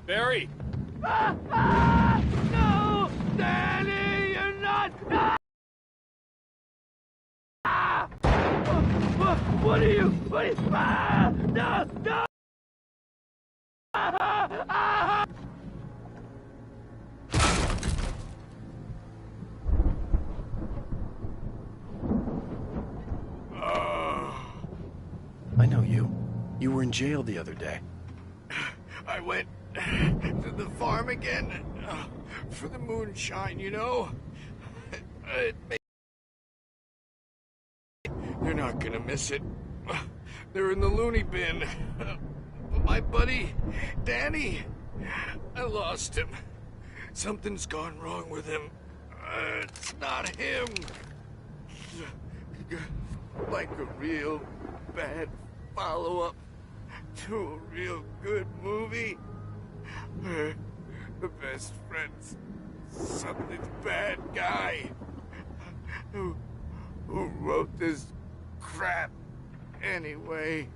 Barry! No! Danny, you're not... What are you... No! No! I know you. You were in jail the other day. I went to the farm again for the moonshine, you know? They're not gonna miss it. They're in the loony bin. My buddy, Danny, I lost him. Something's gone wrong with him. It's not him. Like a real bad follow-up to a real good movie. The best friend's something's bad guy who wrote this crap anyway.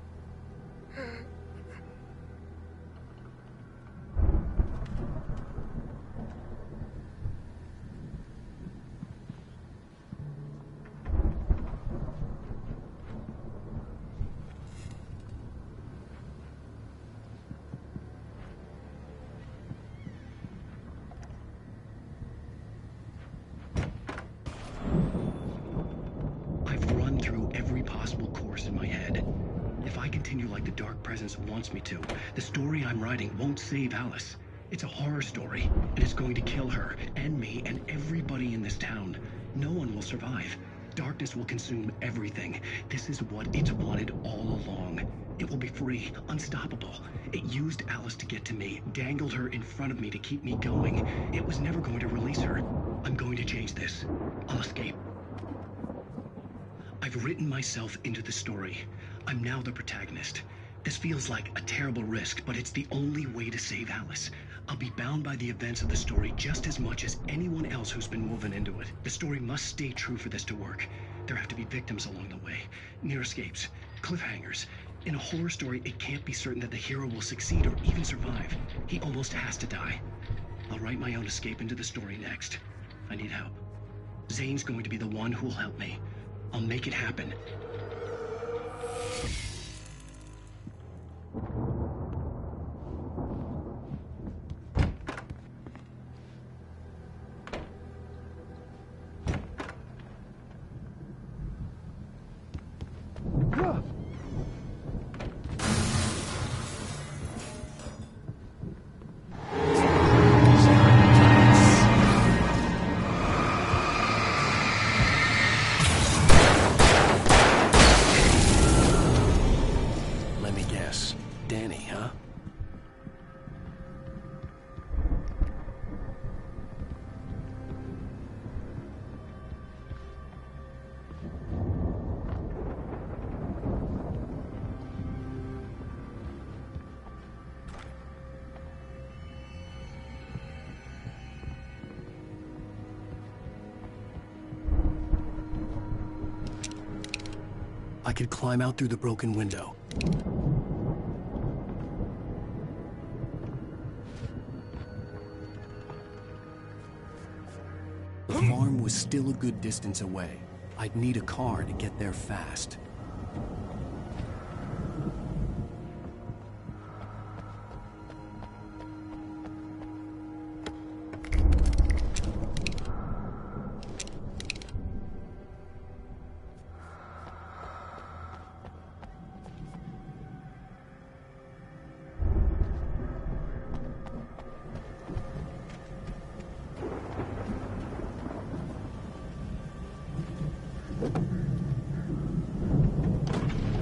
I've run through every possible course in my head. If I continue like the Dark Presence wants me to, the story I'm writing won't save Alice. It's a horror story, and it's going to kill her, and me, and everybody in this town. No one will survive. Darkness will consume everything. This is what it's wanted all along. It will be free, unstoppable. It used Alice to get to me, dangled her in front of me to keep me going. It was never going to release her. I'm going to change this. I'll escape. I've written myself into the story. I'm now the protagonist. This feels like a terrible risk, but it's the only way to save Alice. I'll be bound by the events of the story just as much as anyone else who's been woven into it. The story must stay true for this to work. There have to be victims along the way, near escapes, cliffhangers. In a horror story, it can't be certain that the hero will succeed or even survive. He almost has to die. I'll write my own escape into the story next. I need help. Zane's going to be the one who'll help me. I'll make it happen. Let me guess. Danny, huh? I could climb out through the broken window. The farm was still a good distance away. I'd need a car to get there fast.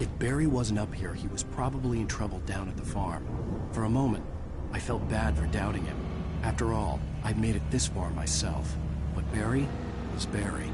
If Barry wasn't up here, he was probably in trouble down at the farm. For a moment, I felt bad for doubting him. After all, I'd made it this far myself. But Barry was Barry.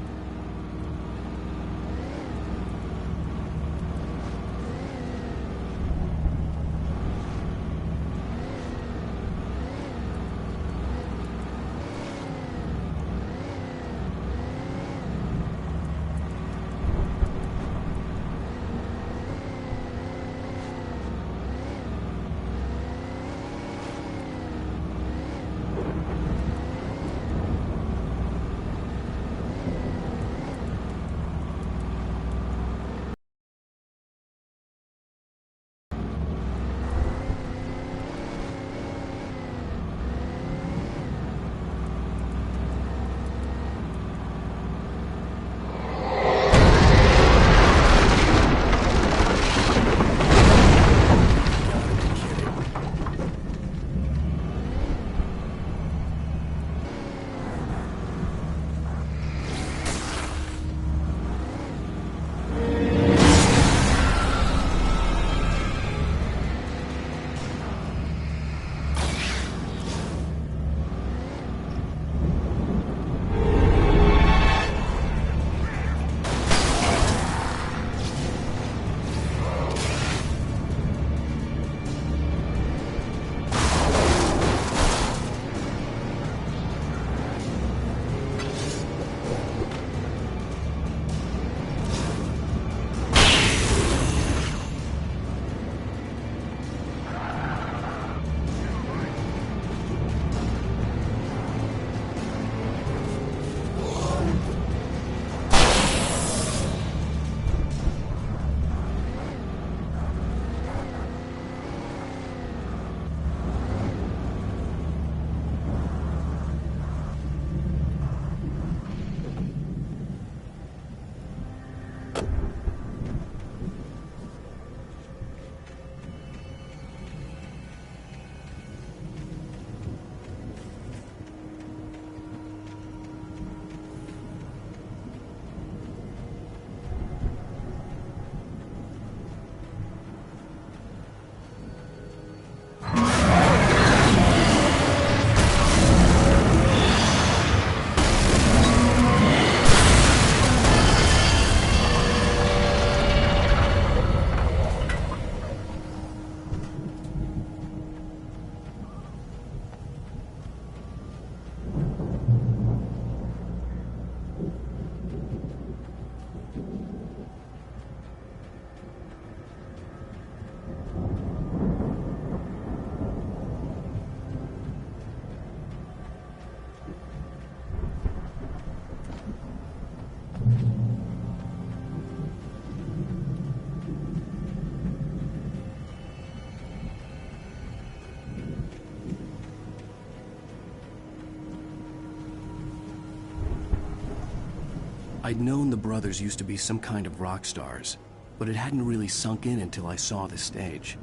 I'd known the brothers used to be some kind of rock stars, but it hadn't really sunk in until I saw the stage.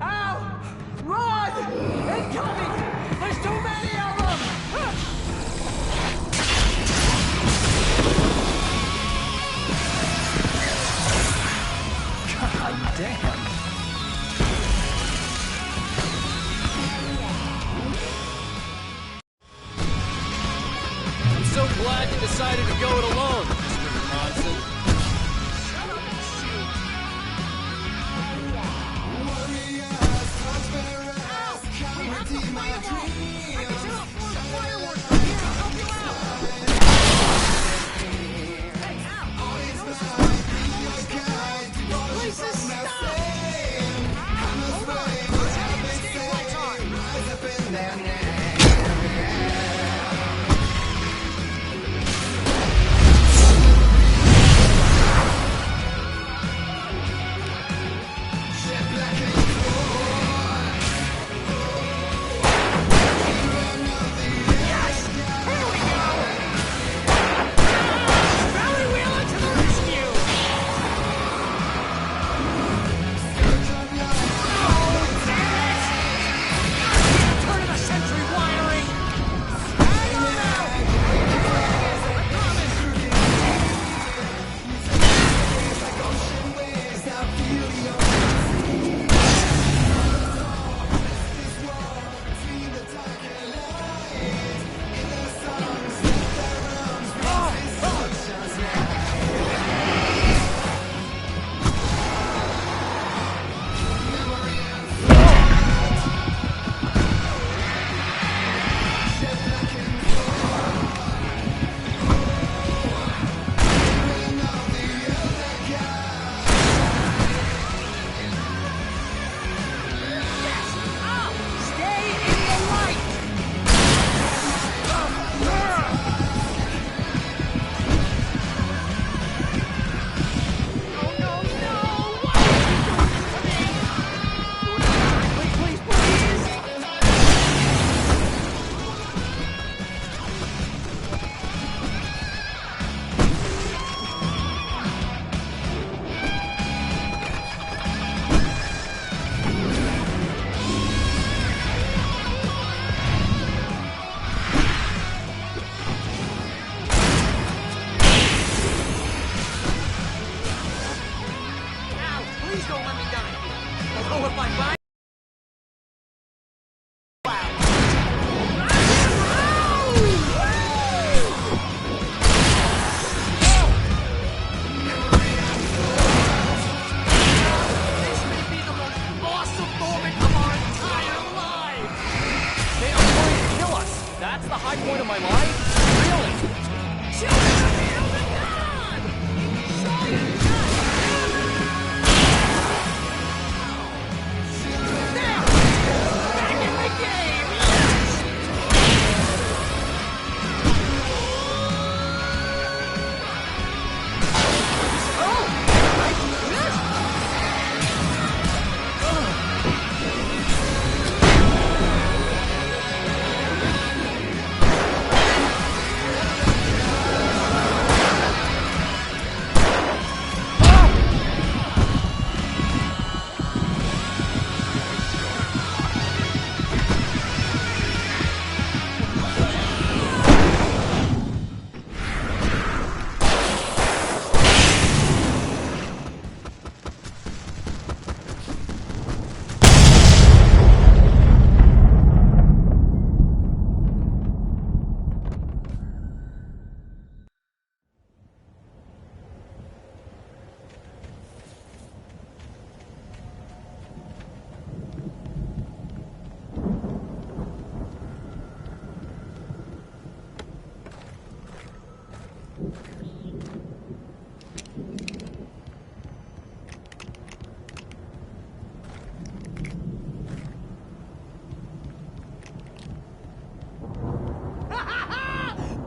Al! Run! Incoming! There's too many of them! God damn! I'm so glad you decided to go it alone, Mr. Monson. Shut up and shoot! Please don't let me die. Although if I buy... This may be the most awesome moment of our entire lives! They are going to kill us. That's the high point of my life? Really? Children of the God! There! Back in the game!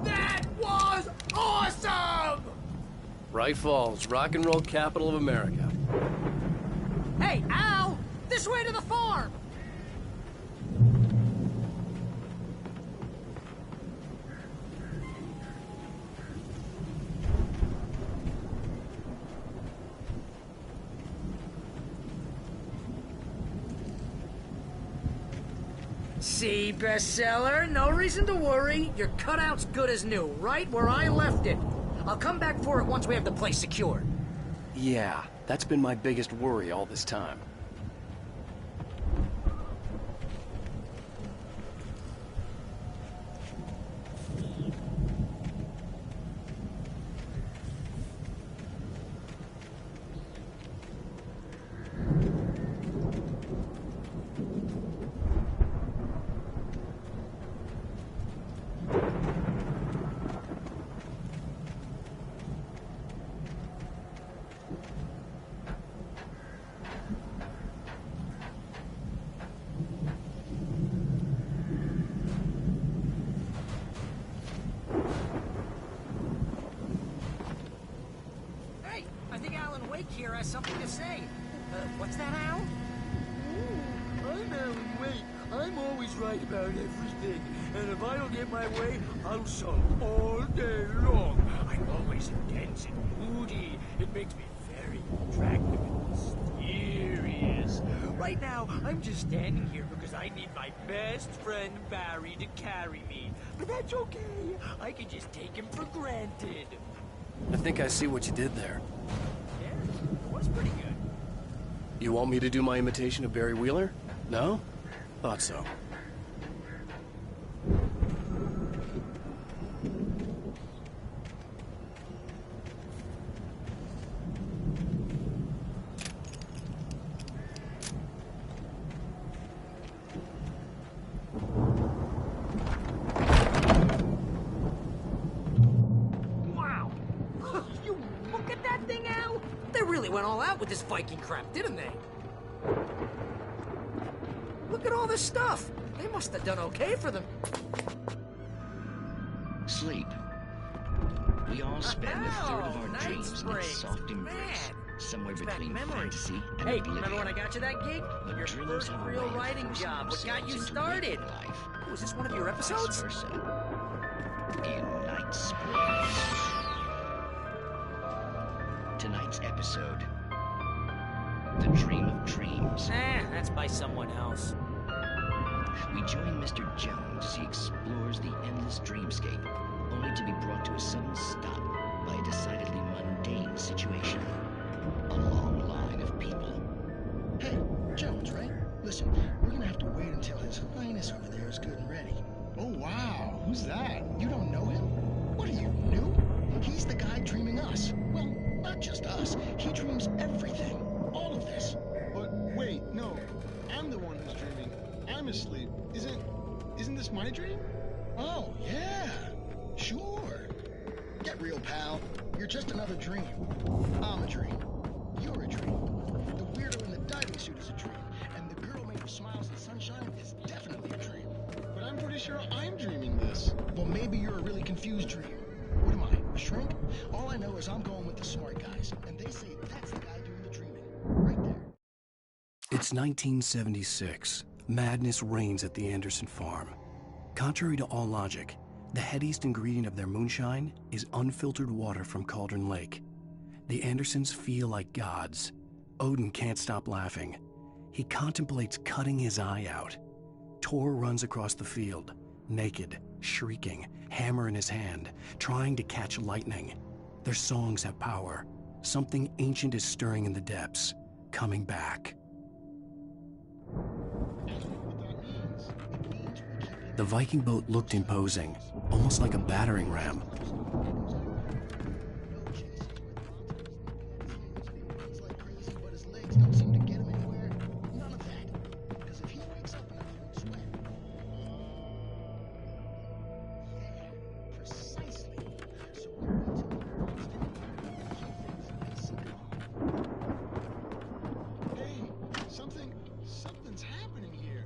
That was awesome! Bright Falls, rock and roll capital of America. Hey, Al! This way to the farm! See, bestseller? No reason to worry. Your cutout's good as new, right where I left it. I'll come back for it once we have the place secured. Yeah, that's been my biggest worry all this time. Hey, I think Alan Wake here has something to say. What's that, Al? I'm Alan Wake. I'm always right about everything. And if I don't get my way, I'll sulk all day long. I'm always intense and moody. It makes me very attractive and mysterious. Right now, I'm just standing here because I need my best friend Barry to carry me. But that's okay. I can just take him for granted. I think I see what you did there. Yeah, it was pretty good. You want me to do my imitation of Barry Wheeler? No? Thought so. Wow. You look at that thing, Al? They really went all out with this Viking crap, didn't they? Look at all this stuff. They must have done okay for them. Sleep. We all spend a third of our Night dreams in its Springs. soft embrace, Man. somewhere Brings back between memories. fantasy and Hey, oblivion. remember when I got you that gig? But Your dreams first have a real way of writing forcing job. What got themselves you into started? waking life, Was this one of your or vice episodes? versa. In Night Springs. Tonight's episode, The Dream of Dreams. That's by someone else. We join Mr. Jones as he explores the endless dreamscape, only to be brought to a sudden stop by a decidedly mundane situation. A long line of people. Hey, Jones, right? Listen, we're gonna have to wait until His Highness over there is good and ready. Oh, wow. Who's that? You don't know him? What are you, new? He's the guy dreaming us. Well, not just us. He dreams everything. All of this. But wait, no. I'm the one who's dreaming. I'm asleep. Isn't this my dream? Oh, yeah. Sure. Get real, pal. You're just another dream. I'm a dream. You're a dream. The weirdo in the diving suit is a dream. And the girl made of smiles and sunshine is definitely a dream. But I'm pretty sure I'm dreaming this. Well, maybe you're a really confused dream. What am I, a shrink? All I know is I'm going with the smart guys, and they say that's the guy doing the dreaming. Right there. It's 1976. Madness reigns at the Anderson farm. Contrary to all logic, the headiest ingredient of their moonshine is unfiltered water from Cauldron Lake. The Andersons feel like gods. Odin can't stop laughing. He contemplates cutting his eye out. Tor runs across the field, naked, shrieking, hammer in his hand, trying to catch lightning. Their songs have power. Something ancient is stirring in the depths, coming back. The Viking boat looked imposing, almost like a battering ram. He's like crazy, but his legs don't seem to get him anywhere. None of that. Because if he wakes up enough, he won't sweat. Yeah, precisely. So we wait till he comes in and keep things nice and calm. Hey, something's happening here.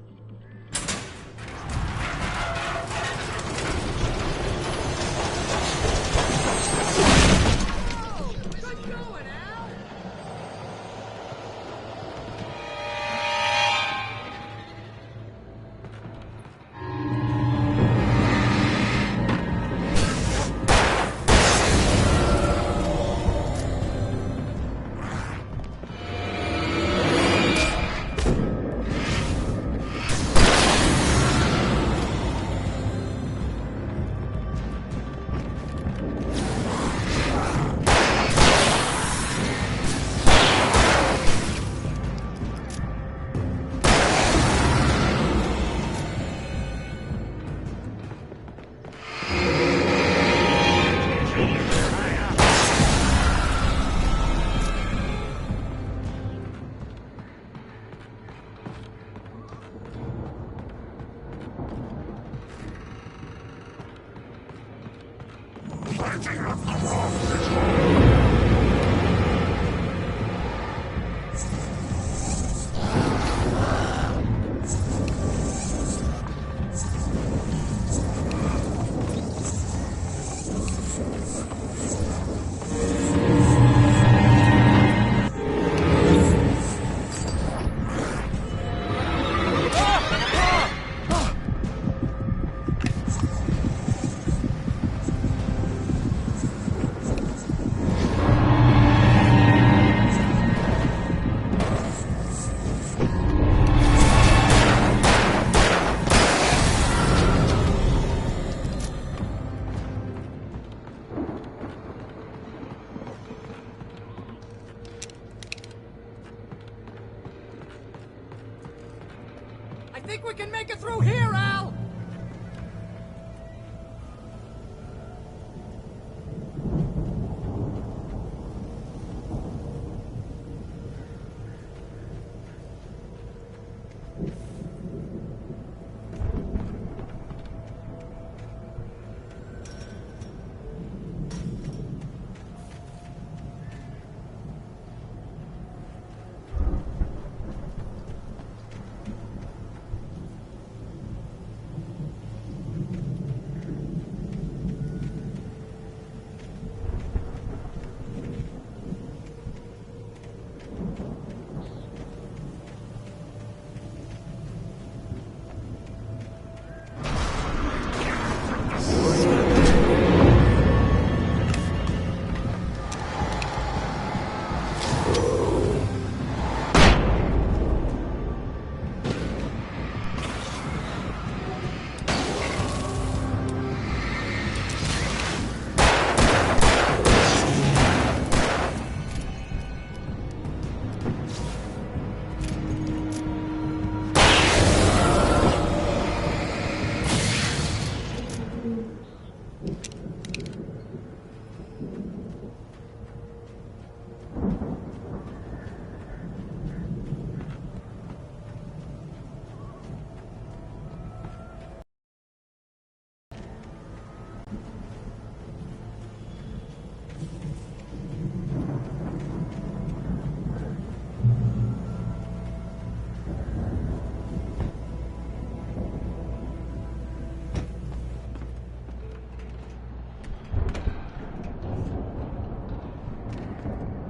I think we can make it through here, Al!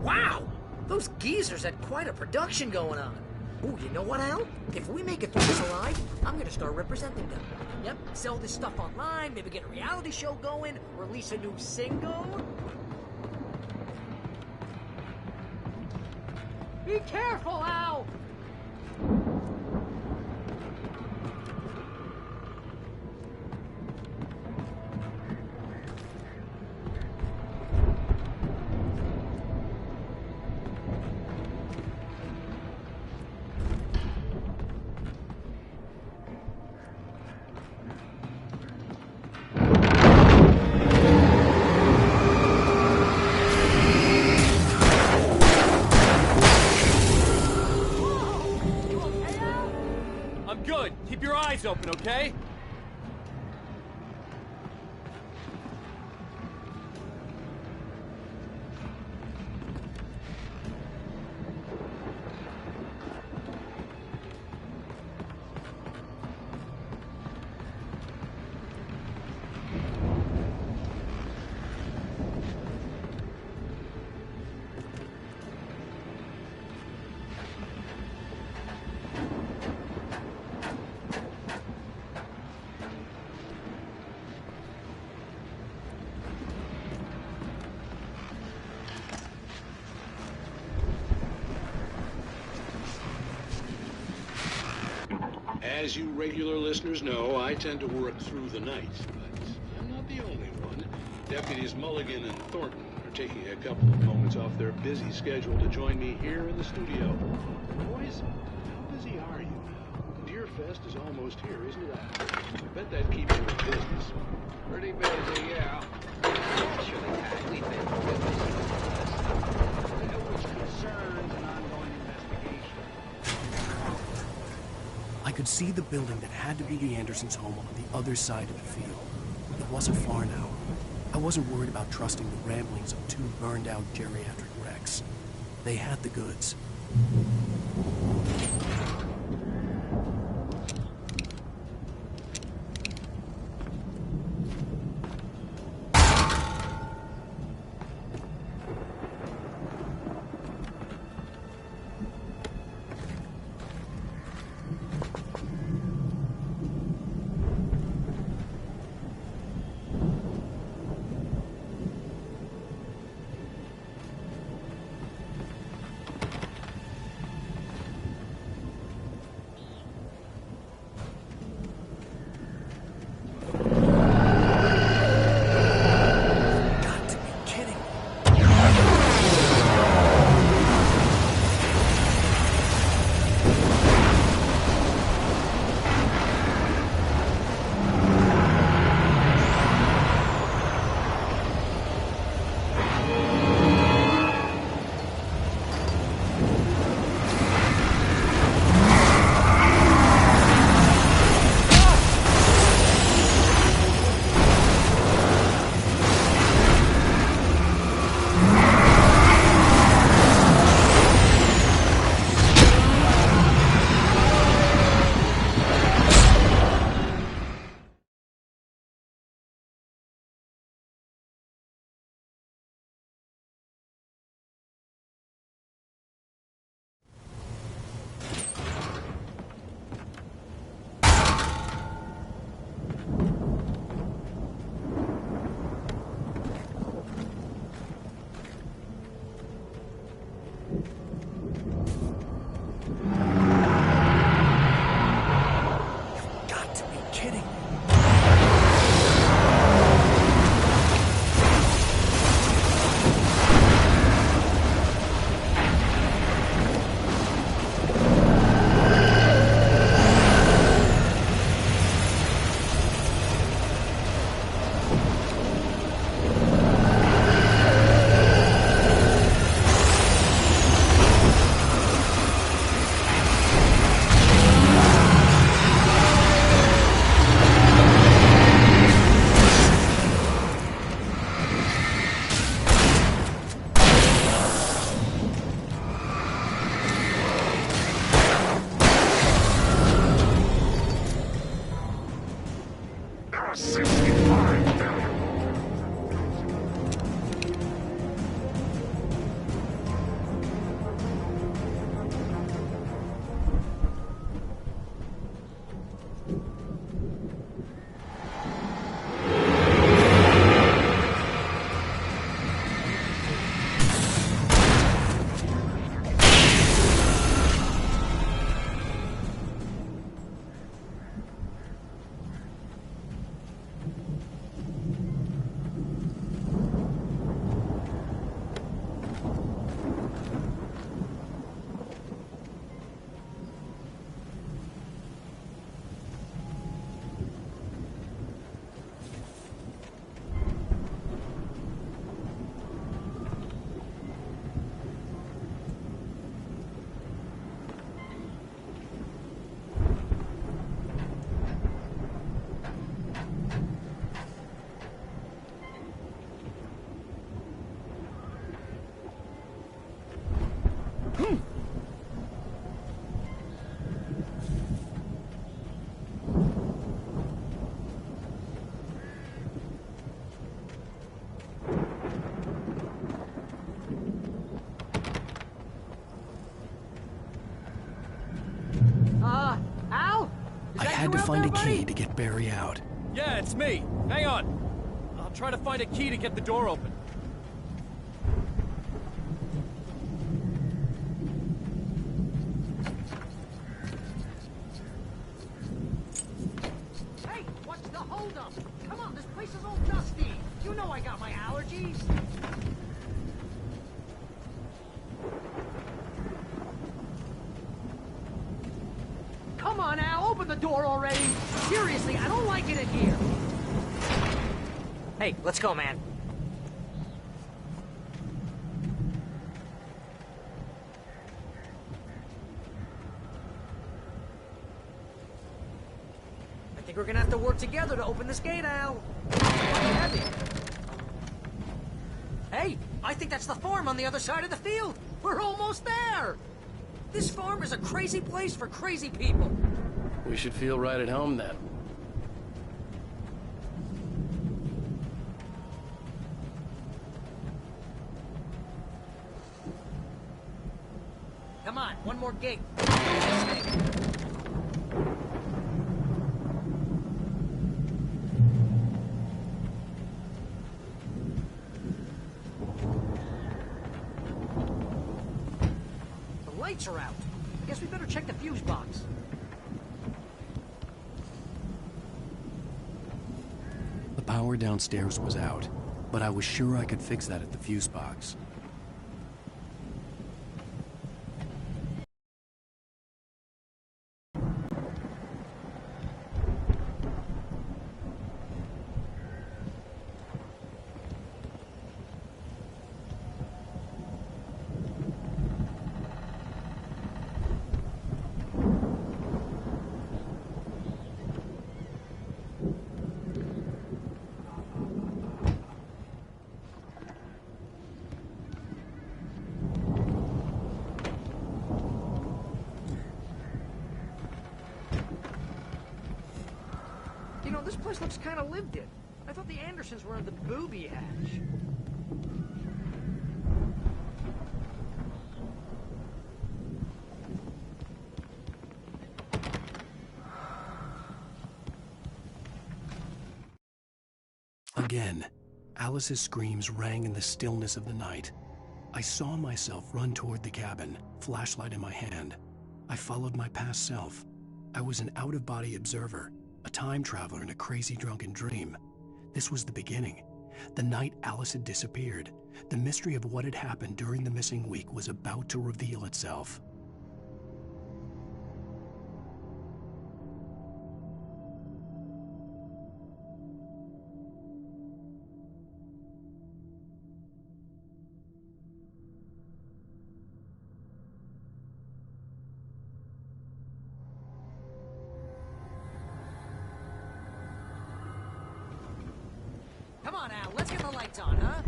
Wow! Those geezers had quite a production going on. Ooh, you know what, Al? If we make it through this alive, I'm gonna start representing them. Yep, sell this stuff online, maybe get a reality show going, release a new single. Be careful, Al! I'm good. Keep your eyes open, okay? As you regular listeners know, I tend to work through the night, but I'm not the only one. Deputies Mulligan and Thornton are taking a couple of moments off their busy schedule to join me here in the studio. Boys, how busy are you now? Deerfest is almost here, isn't it? I bet that keeps you in business. Pretty busy, yeah. Actually, Pat, we've been busy which concerns an ongoing investigation. I could see the building that had to be the Andersons' home on the other side of the field. It wasn't far now. I wasn't worried about trusting the ramblings of two burned-out geriatric wrecks. They had the goods. I that had you to out find there, a key buddy? to get Barry out. Yeah, it's me. Hang on. I'll try to find a key to get the door open. Hey, what's the holdup? Come on, this place is all dusty. You know I got my allergies. Come on, Al, open the door already. Seriously, I don't like it in here. Hey, let's go, man. I think we're gonna have to work together to open this gate, Al. Heavy. Hey, I think that's the farm on the other side of the field. We're almost there. This farm is a crazy place for crazy people. We should feel right at home then. Come on, one more gate. The lights are out. I guess we better check the fuse box. The power downstairs was out, but I was sure I could fix that at the fuse box. You know, this place looks kind of lived in. I thought the Andersons were in the booby hatch. Again, Alice's screams rang in the stillness of the night. I saw myself run toward the cabin, flashlight in my hand. I followed my past self. I was an out-of-body observer, a time traveler in a crazy drunken dream. This was the beginning. The night Alice had disappeared. The mystery of what had happened during the missing week was about to reveal itself. Come on, Al, let's get the lights on, huh?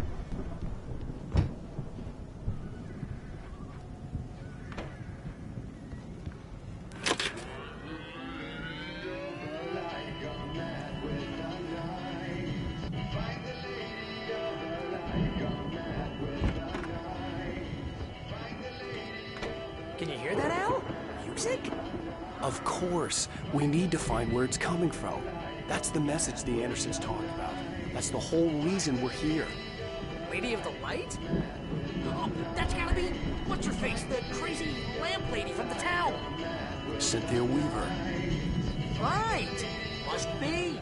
Can you hear that, Al? Music? Of course. We need to find where it's coming from. That's the message the Andersons talked about. That's the whole reason we're here. Lady of the Light? Oh, that's gotta be... What's-her-face? The crazy lamp lady from the town. Cynthia Weaver. Right! Must be.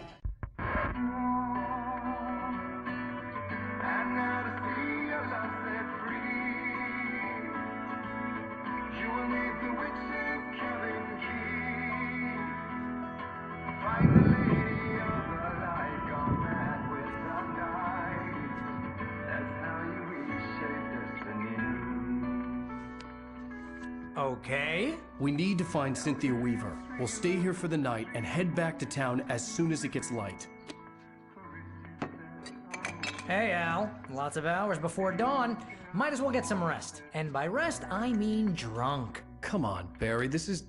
Okay. We need to find Cynthia Weaver. We'll stay here for the night and head back to town as soon as it gets light. Hey, Al. Lots of hours before dawn. Might as well get some rest. And by rest, I mean drunk. Come on, Barry, this is...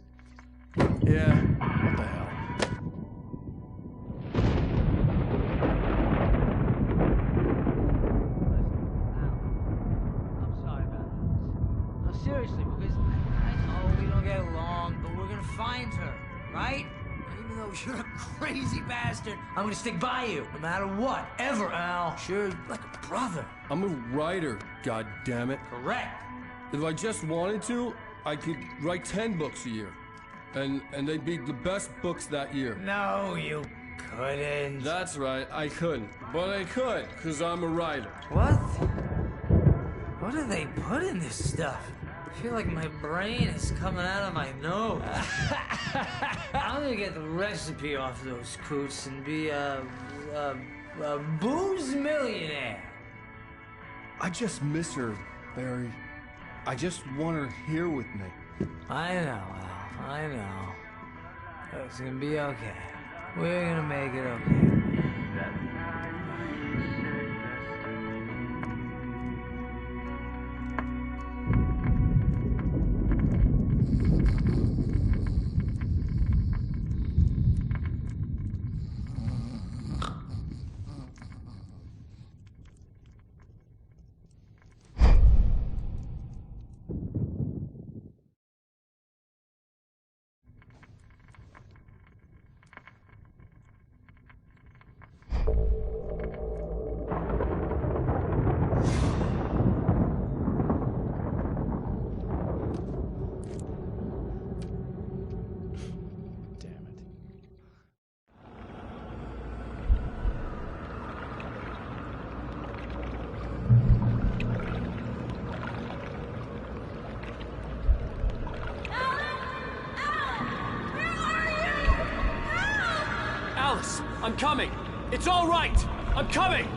Yeah, what the hell? I'm sorry about this. No, seriously, because I know we don't get along, but we're gonna find her, right? Even though you're a crazy bastard, I'm gonna stick by you, no matter what, ever, Al. Sure, like a brother. I'm a writer, God damn it. Correct. If I just wanted to, I could write 10 books a year. And they'd be the best books that year. No, you couldn't. That's right, I couldn't. But I could, because I'm a writer. What? What do they put in this stuff? I feel like my brain is coming out of my nose. I'm gonna get the recipe off those coots and be a booze millionaire. I just miss her, Barry. I just want her here with me. I know, Al. I know. It's gonna be okay. We're gonna make it okay. I'm coming! It's all right! I'm coming!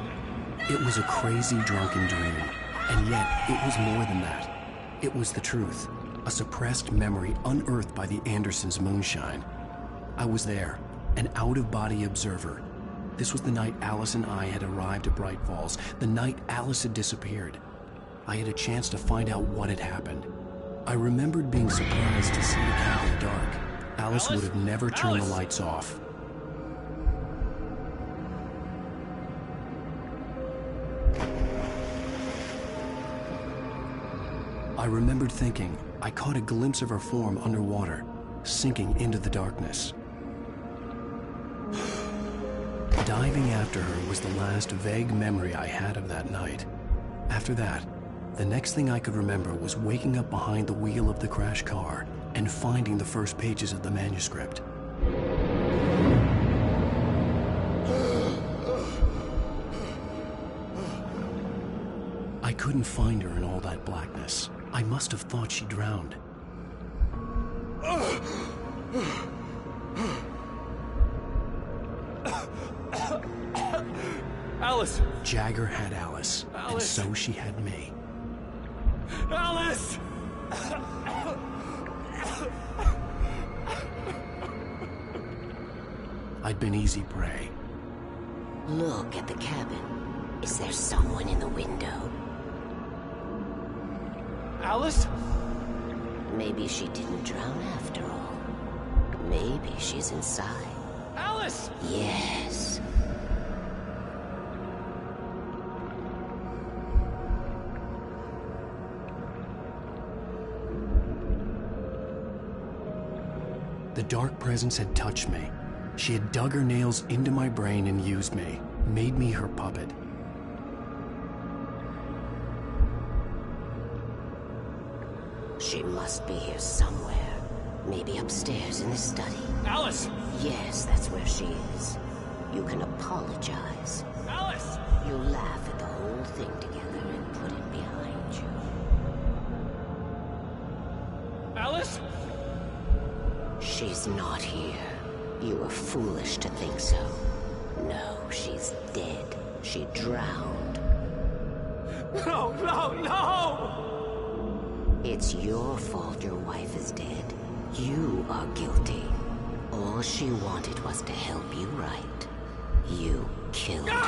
It was a crazy, drunken dream, and yet it was more than that. It was the truth, a suppressed memory unearthed by the Andersons' moonshine. I was there, an out-of-body observer. This was the night Alice and I had arrived at Bright Falls, the night Alice had disappeared. I had a chance to find out what had happened. I remembered being surprised to see the cabin dark. Alice would have never turned the lights off. I remembered thinking I caught a glimpse of her form underwater, sinking into the darkness. Diving after her was the last vague memory I had of that night. After that, the next thing I could remember was waking up behind the wheel of the crashed car and finding the first pages of the manuscript. I couldn't find her in all that blackness. I must have thought she drowned. Alice! Jagger had Alice, and so she had me. Alice! I'd been easy prey. Look at the cabin. Is there someone in the window? Alice? Maybe she didn't drown after all. Maybe she's inside. Alice! Yes. The dark presence had touched me. She had dug her nails into my brain and used me, made me her puppet. She must be here somewhere. Maybe upstairs in the study. Alice! Yes, that's where she is. You can apologize. Alice! You laugh at the whole thing together and put it behind you. Alice? She's not here. You were foolish to think so. No, she's dead. She drowned. No, no, no! It's your fault your wife is dead. You are guilty. All she wanted was to help you right. You killed her.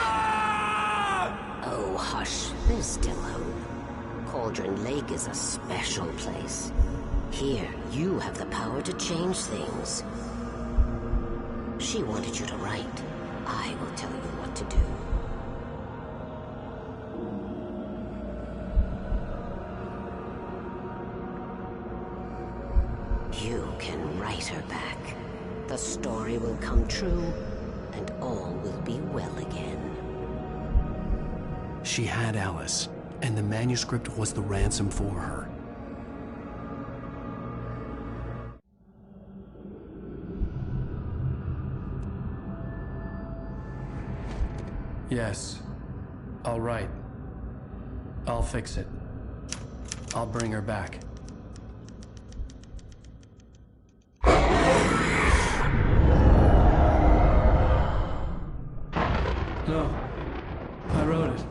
Oh, hush. There's still hope. Cauldron Lake is a special place. Here, you have the power to change things. She wanted you to write. I will tell you what to do. You can write her back. The story will come true, and all will be well again. She had Alice, and the manuscript was the ransom for her. Yes. All right. I'll fix it. I'll bring her back. No. I wrote it.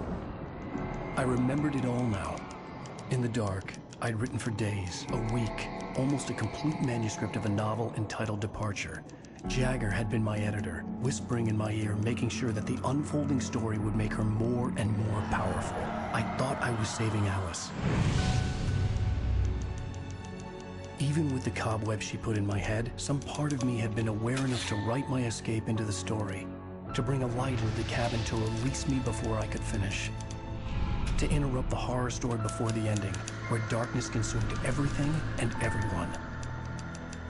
I remembered it all now. In the dark, I'd written for days, a week, almost a complete manuscript of a novel entitled Departure. Jagger had been my editor, whispering in my ear, making sure that the unfolding story would make her more and more powerful. I thought I was saving Alice. Even with the cobwebs she put in my head, some part of me had been aware enough to write my escape into the story, to bring a light into the cabin to release me before I could finish, to interrupt the horror story before the ending, where darkness consumed everything and everyone.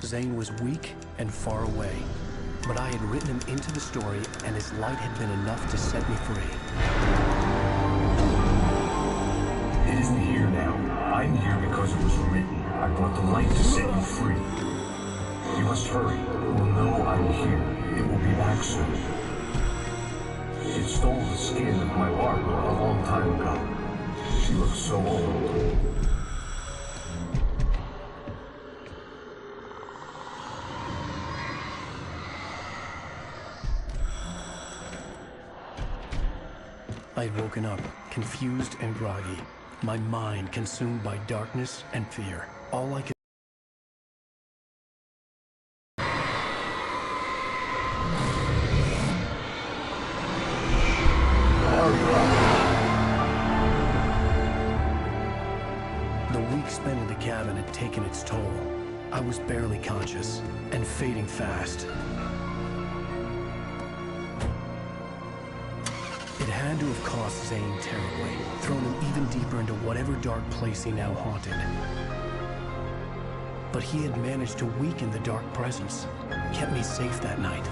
Zane was weak and far away, but I had written him into the story, and his light had been enough to set me free. It isn't here now. I'm here because it was written. I brought the light to set you free. You must hurry. It will know I'm here. It will be back soon. It stole the skin of my Barbara a long time ago. She looks so old. I'd woken up, confused and groggy, my mind consumed by darkness and fear. All I could... The week spent in the cabin had taken its toll. I was barely conscious, and fading fast. It had to have cost Zane terribly, thrown him even deeper into whatever dark place he now haunted. But he had managed to weaken the dark presence, kept me safe that night.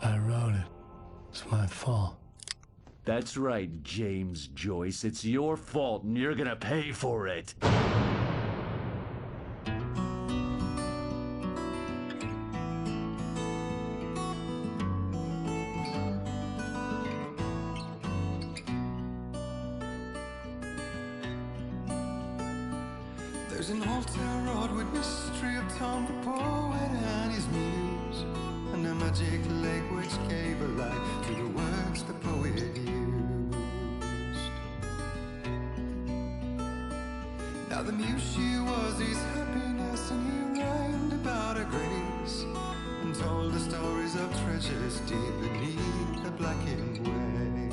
I wrote it. It's my fault. That's right, James Joyce. It's your fault, and you're gonna pay for it. There's an old town road with mystery of Tom the poet and his muse, and a magic lake which gave a life to the words the poet used. Now the muse she was his happiness, and he rhymed about her grace, and told the stories of treasures deep beneath the blackened waves.